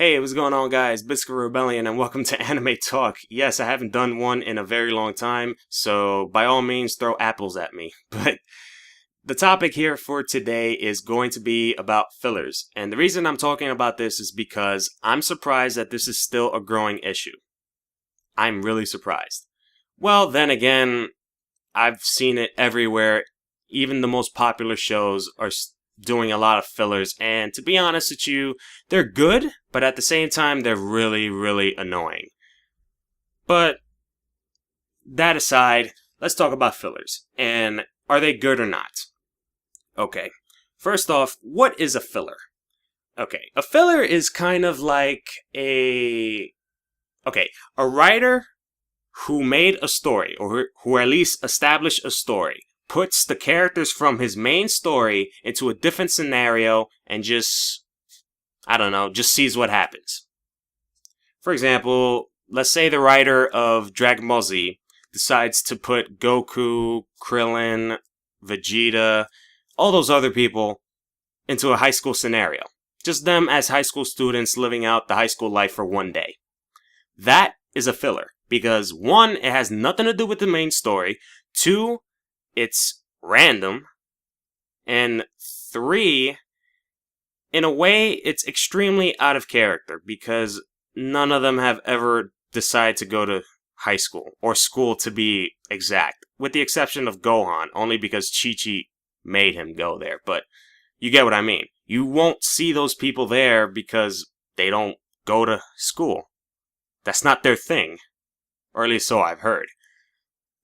Hey, what's going on, guys? Bizkit Rebellion, and welcome to Anime Talk. Yes, I haven't done one in a very long time, so by all means, throw apples at me. But the topic here for today is going to be about fillers. And the reason I'm talking about this is because I'm surprised that this is still a growing issue. I'm really surprised. Well, then again, I've seen it everywhere. Even the most popular shows are doing a lot of fillers, and to be honest with you, they're good, but at the same time, they're really, really annoying. But that aside, let's talk about fillers, and are they good or not? Okay, first off, what is a filler? Okay, a filler is kind of like a writer who made a story, or who at least established a story, puts the characters from his main story into a different scenario and just sees what happens. For example, let's say the writer of Dragon Ball Z decides to put Goku, Krillin, Vegeta, all those other people into a high school scenario. Just them as high school students living out the high school life for one day. That is a filler. Because one, it has nothing to do with the main story. Two, it's random. And three, in a way, it's extremely out of character because none of them have ever decided to go to high school, or school to be exact, with the exception of Gohan, only because Chi-Chi made him go there. But you get what I mean. You won't see those people there because they don't go to school. That's not their thing. Or at least so I've heard.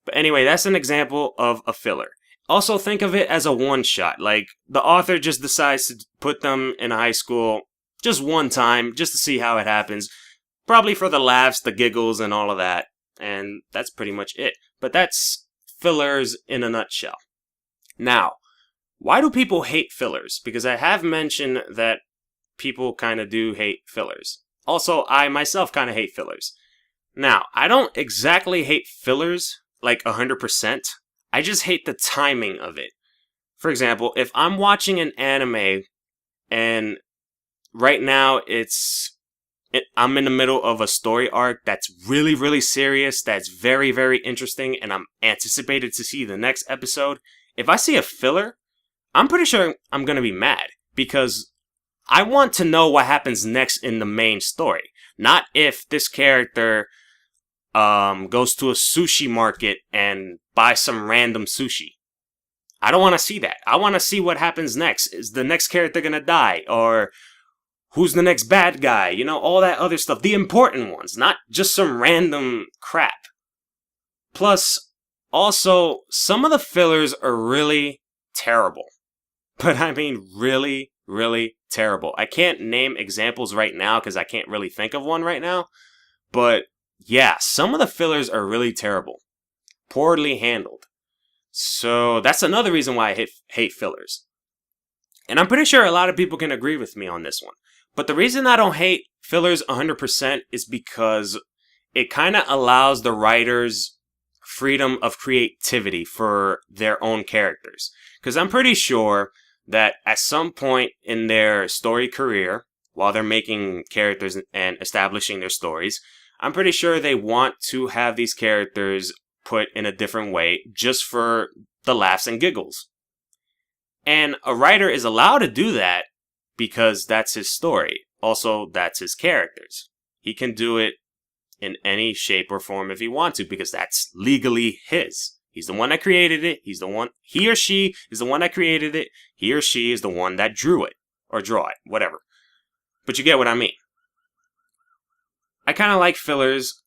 But anyway, that's an example of a filler. Also, think of it as a one-shot. Like, the author just decides to put them in high school just one time, just to see how it happens. Probably for the laughs, the giggles, and all of that. And that's pretty much it. But that's fillers in a nutshell. Now, why do people hate fillers? Because I have mentioned that people kind of do hate fillers. Also, I myself kind of hate fillers. Now, I don't exactly hate fillers, like 100%. I just hate the timing of it. For example, if I'm watching an anime, and right now I'm in the middle of a story arc that's really, really serious, that's very, very interesting, and I'm anticipated to see the next episode. If I see a filler, I'm pretty sure I'm going to be mad, because I want to know what happens next in the main story. Not if this character goes to a sushi market and buys some random sushi. I don't want to see that. I want to see what happens next. Is the next character gonna die? Or who's the next bad guy? You know, all that other stuff. The important ones, not just some random crap. Plus, also, some of the fillers are really terrible. But I mean really, really terrible. I can't name examples right now because I can't really think of one right now. But yeah, some of the fillers are really terrible. Poorly handled. So that's another reason why I hate fillers. And I'm pretty sure a lot of people can agree with me on this one. But the reason I don't hate fillers 100% is because it kind of allows the writers freedom of creativity for their own characters. Because I'm pretty sure that at some point in their story career, while they're making characters and establishing their stories, I'm pretty sure they want to have these characters put in a different way just for the laughs and giggles. And a writer is allowed to do that because that's his story. Also, that's his characters. He can do it in any shape or form if he wants to because that's legally his. He's the one that created it. He or she is the one that created it. He or she is the one that drew it or draw it, whatever. But you get what I mean. I kind of like fillers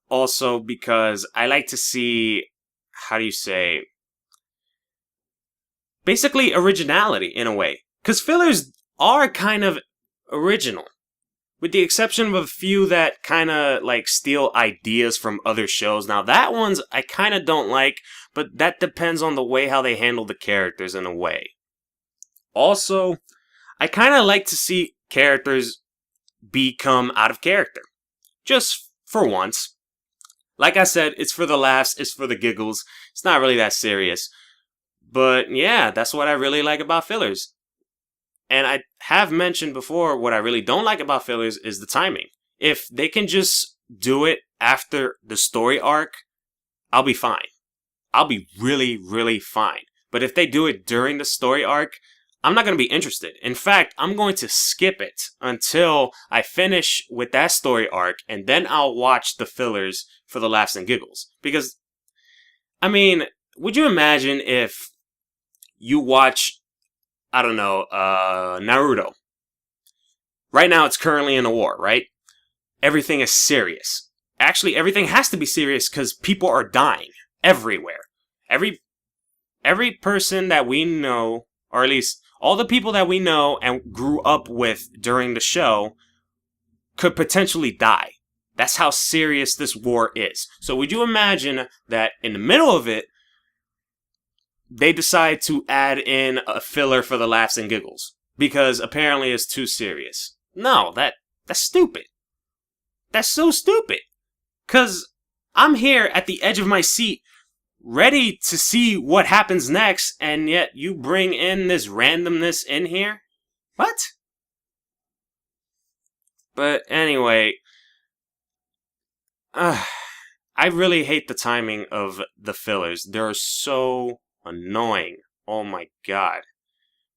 also because I like to see, basically originality in a way. Because fillers are kind of original. With the exception of a few that kind of like steal ideas from other shows. Now that ones I kind of don't like, but that depends on the way how they handle the characters in a way. Also, I kind of like to see characters become out of character. Just for once. Like I said, it's for the laughs, it's for the giggles. It's not really that serious. But yeah, that's what I really like about fillers. And I have mentioned before what I really don't like about fillers is the timing. If they can just do it after the story arc, I'll be fine. I'll be really, really fine. But if they do it during the story arc, I'm not going to be interested. In fact, I'm going to skip it until I finish with that story arc, and then I'll watch the fillers for the laughs and giggles. Because, I mean, would you imagine if you watch, I don't know, Naruto? Right now it's currently in a war, right? Everything is serious. Actually, everything has to be serious because people are dying everywhere. Every person that we know, or at least all the people that we know and grew up with during the show, could potentially die. That's how serious this war is. So would you imagine that in the middle of it, they decide to add in a filler for the laughs and giggles? Because apparently it's too serious. No, that's stupid. That's so stupid. Because I'm here at the edge of my seat, ready to see what happens next, and yet you bring in this randomness in here? What? But anyway, I really hate the timing of the fillers. They're so annoying. Oh my god.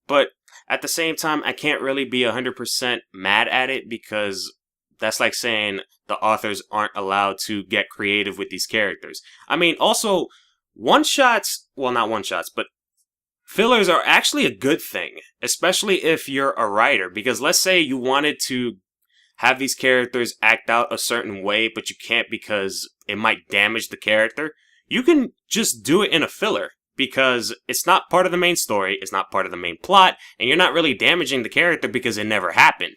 But at the same time, I can't really be 100% mad at it because that's like saying the authors aren't allowed to get creative with these characters. I mean, also, one-shots, well, not one-shots, but fillers are actually a good thing, especially if you're a writer, because let's say you wanted to have these characters act out a certain way, but you can't because it might damage the character. You can just do it in a filler, because it's not part of the main story, it's not part of the main plot, and you're not really damaging the character because it never happened.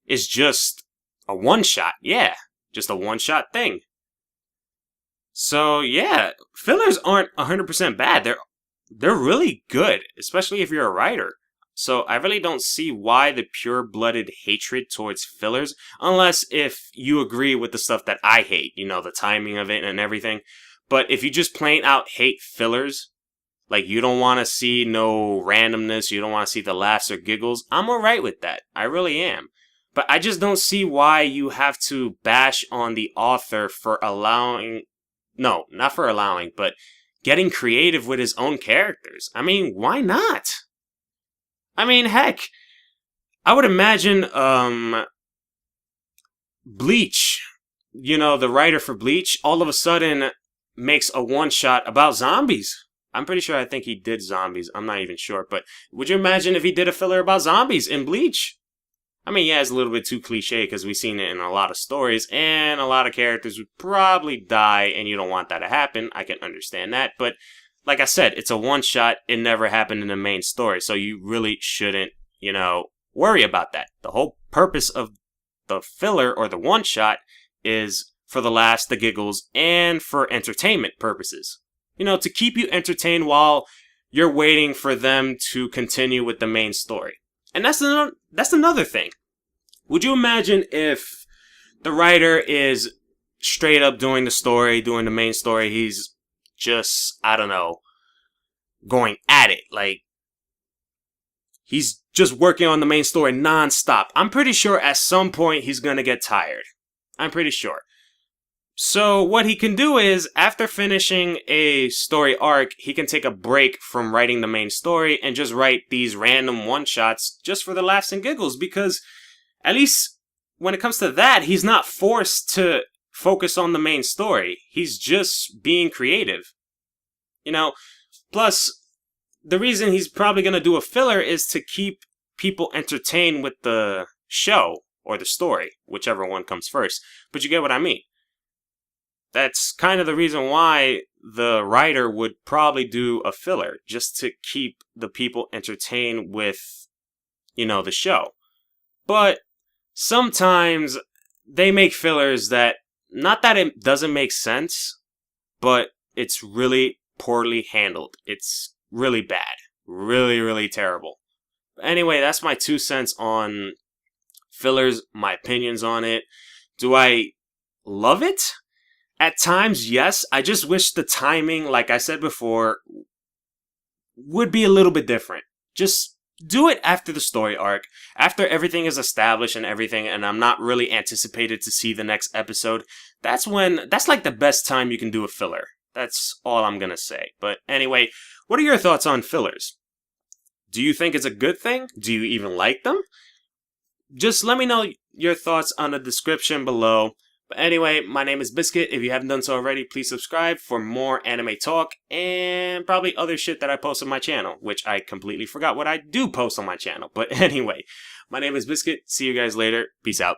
It's just a one-shot, yeah, just a one-shot thing. So yeah, fillers aren't 100% bad. They're really good, especially if you're a writer. So I really don't see why the pure-blooded hatred towards fillers, unless if you agree with the stuff that I hate, you know, the timing of it and everything. But if you just plain out hate fillers, like you don't want to see no randomness, you don't want to see the laughs or giggles, I'm alright with that. I really am. But I just don't see why you have to bash on the author for allowing... No, not for allowing, but getting creative with his own characters. I mean, why not? I mean, heck, I would imagine, Bleach, you know, the writer for Bleach, all of a sudden makes a one-shot about zombies. I'm pretty sure I think he did zombies. I'm not even sure, but would you imagine if he did a filler about zombies in Bleach? I mean, yeah, it's a little bit too cliche because we've seen it in a lot of stories, and a lot of characters would probably die, and you don't want that to happen. I can understand that, but like I said, it's a one-shot. It never happened in the main story, so you really shouldn't, you know, worry about that. The whole purpose of the filler or the one-shot is for the laughs, the giggles, and for entertainment purposes. You know, to keep you entertained while you're waiting for them to continue with the main story. And that's another thing. Would you imagine if the writer is straight up doing the story, doing the main story, he's just, I don't know, going at it. Like, he's just working on the main story non-stop. I'm pretty sure at some point he's gonna get tired. I'm pretty sure. So what he can do is, after finishing a story arc, he can take a break from writing the main story and just write these random one-shots just for the laughs and giggles, because at least when it comes to that, he's not forced to focus on the main story. He's just being creative. You know, plus, the reason he's probably going to do a filler is to keep people entertained with the show or the story, whichever one comes first. But you get what I mean. That's kind of the reason why the writer would probably do a filler, just to keep the people entertained with, you know, the show. But sometimes they make fillers that, not that it doesn't make sense, but it's really poorly handled. It's really bad. Really, really terrible. Anyway, that's my 2 cents on fillers, my opinions on it. Do I love it? At times, yes. I just wish the timing, like I said before, would be a little bit different. Just do it after the story arc, after everything is established and everything, and I'm not really anticipated to see the next episode. That's like the best time you can do a filler. That's all I'm gonna say. But anyway, what are your thoughts on fillers? Do you think it's a good thing? Do you even like them? Just let me know your thoughts on the description below. But anyway, my name is Bizkit. If you haven't done so already, please subscribe for more anime talk and probably other shit that I post on my channel, which I completely forgot what I do post on my channel. But anyway, my name is Bizkit. See you guys later. Peace out.